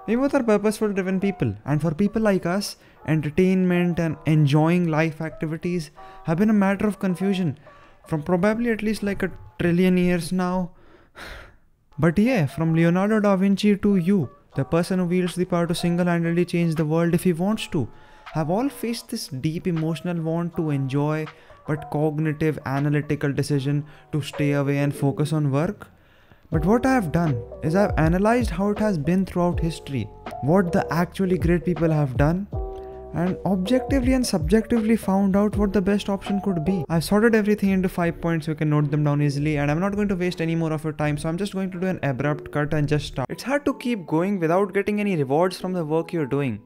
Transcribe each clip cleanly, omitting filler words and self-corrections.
We both are purposeful driven people, and for people like us, entertainment and enjoying life activities have been a matter of confusion from probably at least like a trillion years now. But yeah, from Leonardo da Vinci to you, the person who wields the power to single-handedly change the world if he wants to, have all faced this deep emotional want to enjoy but cognitive analytical decision to stay away and focus on work. But what I have done is I've analyzed how it has been throughout history, what the actually great people have done, and objectively and subjectively found out what the best option could be. I've sorted everything into 5 points so you can note them down easily, and I'm not going to waste any more of your time, so I'm just going to do an abrupt cut and just start. It's hard to keep going without getting any rewards from the work you're doing.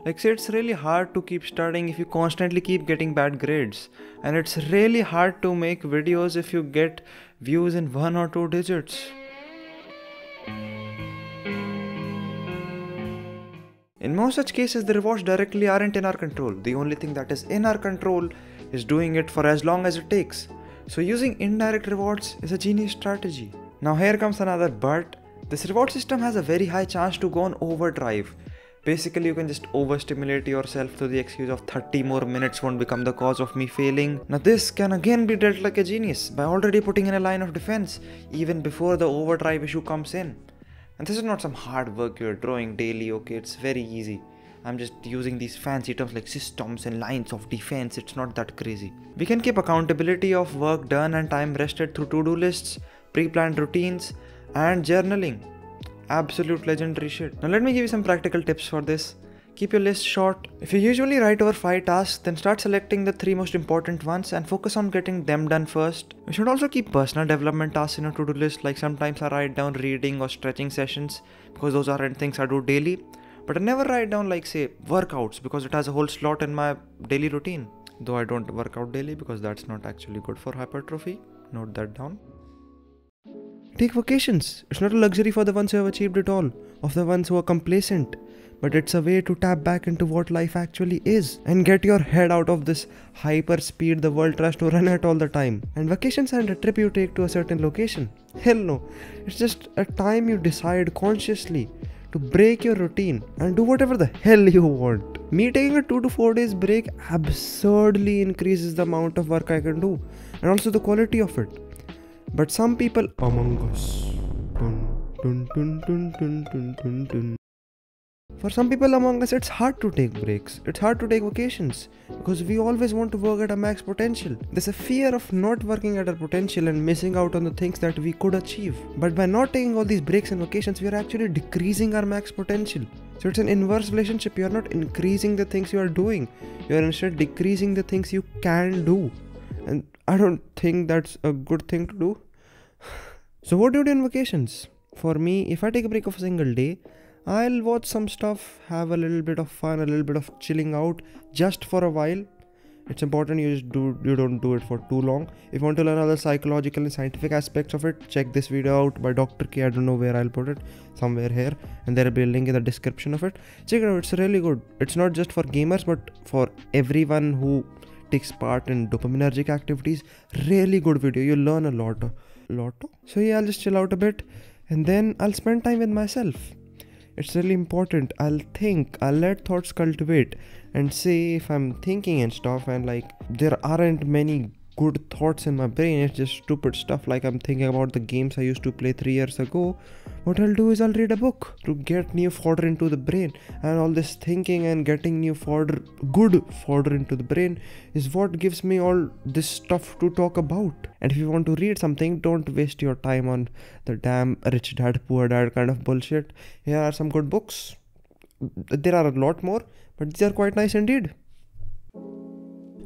Like say it's really hard to keep studying if you constantly keep getting bad grades, and it's really hard to make videos if you get views in 1 or 2 digits. In most such cases, the rewards directly aren't in our control. The only thing that is in our control is doing it for as long as it takes. So using indirect rewards is a genius strategy. Now here comes another but. This reward system has a very high chance to go on overdrive. Basically, you can just overstimulate yourself to the excuse of 30 more minutes won't become the cause of me failing. Now this can again be dealt like a genius by already putting in a line of defense even before the overdrive issue comes in. And this is not some hard work you're drawing daily, okay, it's very easy. I'm just using these fancy terms like systems and lines of defense, it's not that crazy. We can keep accountability of work done and time rested through to-do lists, pre-planned routines, and journaling. Absolute legendary shit. Now let me give you some practical tips for this. Keep your list short. If you usually write over 5 tasks, then start selecting the 3 most important ones and focus on getting them done first. You should also keep personal development tasks in a to-do list, like sometimes I write down reading or stretching sessions because those aren't things I do daily. But I never write down like say workouts because it has a whole slot in my daily routine. Though I don't work out daily because that's not actually good for hypertrophy. Note that down. Take vacations. It's not a luxury for the ones who have achieved it all, of the ones who are complacent. But it's a way to tap back into what life actually is and get your head out of this hyper speed the world tries to run at all the time. And vacations aren't a trip you take to a certain location. Hell no. It's just a time you decide consciously to break your routine and do whatever the hell you want. Me taking a 2 to 4 days break absurdly increases the amount of work I can do and also the quality of it. But some people among us. Dun, dun, dun, dun, dun, dun, dun. For some people among us, it's hard to take breaks. It's hard to take vacations because we always want to work at our max potential. There's a fear of not working at our potential and missing out on the things that we could achieve. But by not taking all these breaks and vacations, we are actually decreasing our max potential. So it's an inverse relationship. You are not increasing the things you are doing. You are instead decreasing the things you can do. And I don't think that's a good thing to do. So what do you do in vacations? For me, if I take a break of a single day, I'll watch some stuff, have a little bit of fun, a little bit of chilling out just for a while. It's important you don't do it for too long. If you want to learn other psychological and scientific aspects of it, check this video out by Dr. K. I don't know where I'll put it, somewhere here, and there will be a link in the description of it. Check it out, it's really good. It's not just for gamers, but for everyone who takes part in dopaminergic activities. Really good video, you'll learn a lot. So yeah, I'll just chill out a bit and then I'll spend time with myself. It's really important. I'll let thoughts cultivate and say if I'm thinking and stuff and like there aren't many good thoughts in my brain, it's just stupid stuff like I'm thinking about the games I used to play 3 years ago. What I'll do is I'll read a book to get new fodder into the brain, and all this thinking and getting new fodder, good fodder into the brain is what gives me all this stuff to talk about. And if you want to read something, don't waste your time on the damn rich dad poor dad kind of bullshit. Here are some good books. There are a lot more, but these are quite nice indeed.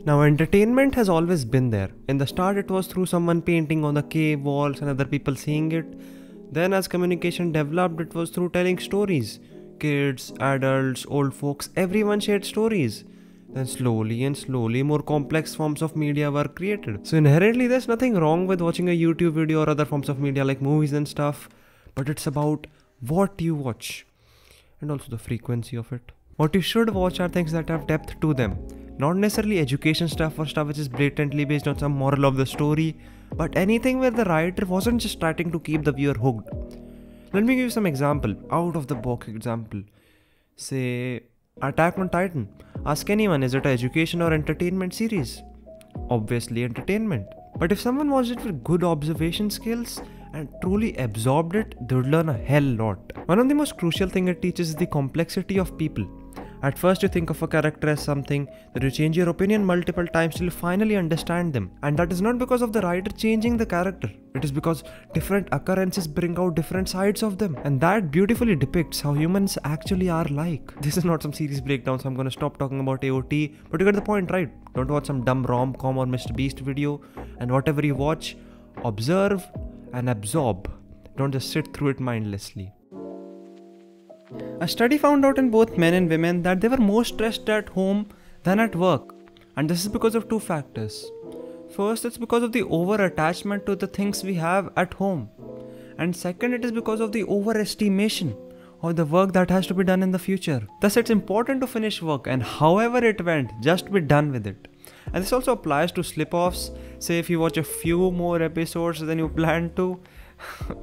Now entertainment has always been there. In the start it was through someone painting on the cave walls and other people seeing it. Then as communication developed, it was through telling stories. Kids, adults, old folks, everyone shared stories. Then slowly more complex forms of media were created. So inherently there's nothing wrong with watching a YouTube video or other forms of media like movies and stuff. But it's about what you watch and also the frequency of it. What you should watch are things that have depth to them. Not necessarily education stuff or stuff which is blatantly based on some moral of the story, but anything where the writer wasn't just trying to keep the viewer hooked. Let me give you some example, out of the box example. Say, Attack on Titan. Ask anyone, is it an education or entertainment series? Obviously entertainment. But if someone watched it with good observation skills and truly absorbed it, they would learn a hell lot. One of the most crucial thing it teaches is the complexity of people. At first you think of a character as something that you change your opinion multiple times till you finally understand them. And that is not because of the writer changing the character. It is because different occurrences bring out different sides of them. And that beautifully depicts how humans actually are like. This is not some series breakdown, so I'm gonna stop talking about AOT. But you get the point, right? Don't watch some dumb rom-com or Mr. Beast video. And whatever you watch, observe and absorb. Don't just sit through it mindlessly. A study found out in both men and women that they were more stressed at home than at work. And this is because of two factors. First, it's because of the over-attachment to the things we have at home. And second, it is because of the overestimation of the work that has to be done in the future. Thus, it's important to finish work, and however it went, just be done with it. And this also applies to slip-offs. Say if you watch a few more episodes than you planned to,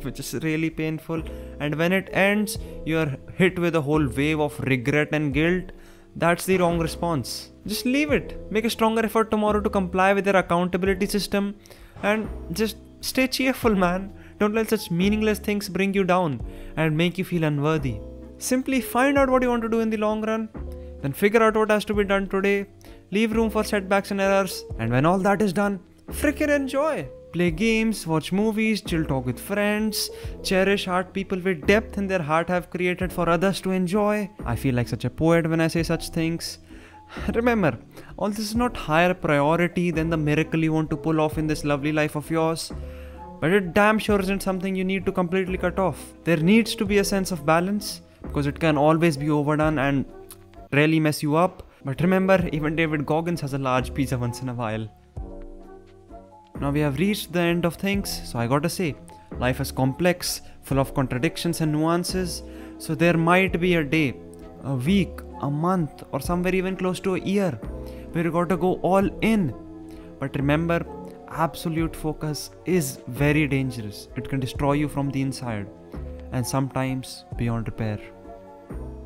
which is really painful, and when it ends you are hit with a whole wave of regret and guilt. That's the wrong response. Just leave it. Make a stronger effort tomorrow to comply with your accountability system, and just stay cheerful, man. Don't let such meaningless things bring you down and make you feel unworthy. Simply find out what you want to do in the long run, then figure out what has to be done today, leave room for setbacks and errors, and when all that is done, freaking enjoy. Play games, watch movies, chill talk with friends, cherish art people with depth in their heart have created for others to enjoy. I feel like such a poet when I say such things. Remember, all this is not higher priority than the miracle you want to pull off in this lovely life of yours. But it damn sure isn't something you need to completely cut off. There needs to be a sense of balance, because it can always be overdone and really mess you up. But remember, even David Goggins has a large pizza once in a while. Now we have reached the end of things, so I gotta say, life is complex, full of contradictions and nuances, so there might be a day, a week, a month, or somewhere even close to a year, where you gotta go all in. But remember, absolute focus is very dangerous. It can destroy you from the inside, and sometimes beyond repair.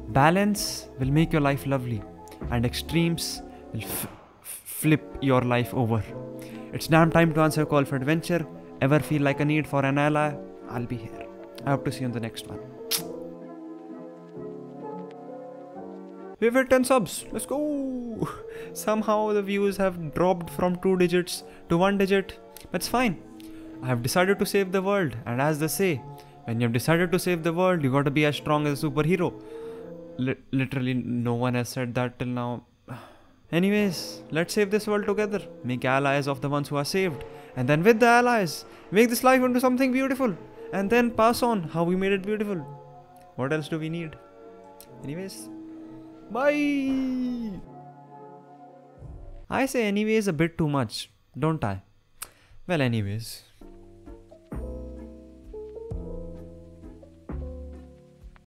Balance will make your life lovely, and extremes will flip your life over. It's damn time to answer a call for adventure. Ever feel like a need for an ally? I'll be here. I hope to see you in the next one. We've hit 10 subs. Let's go. Somehow the views have dropped from 2 digits to 1 digit. That's fine. I have decided to save the world. And as they say, when you have decided to save the world, you gotta be as strong as a superhero. Literally no one has said that till now. Anyways, let's save this world together. Make allies of the ones who are saved. And then with the allies, make this life into something beautiful. And then pass on how we made it beautiful. What else do we need? Anyways, bye! I say anyways a bit too much, don't I? Well, anyways.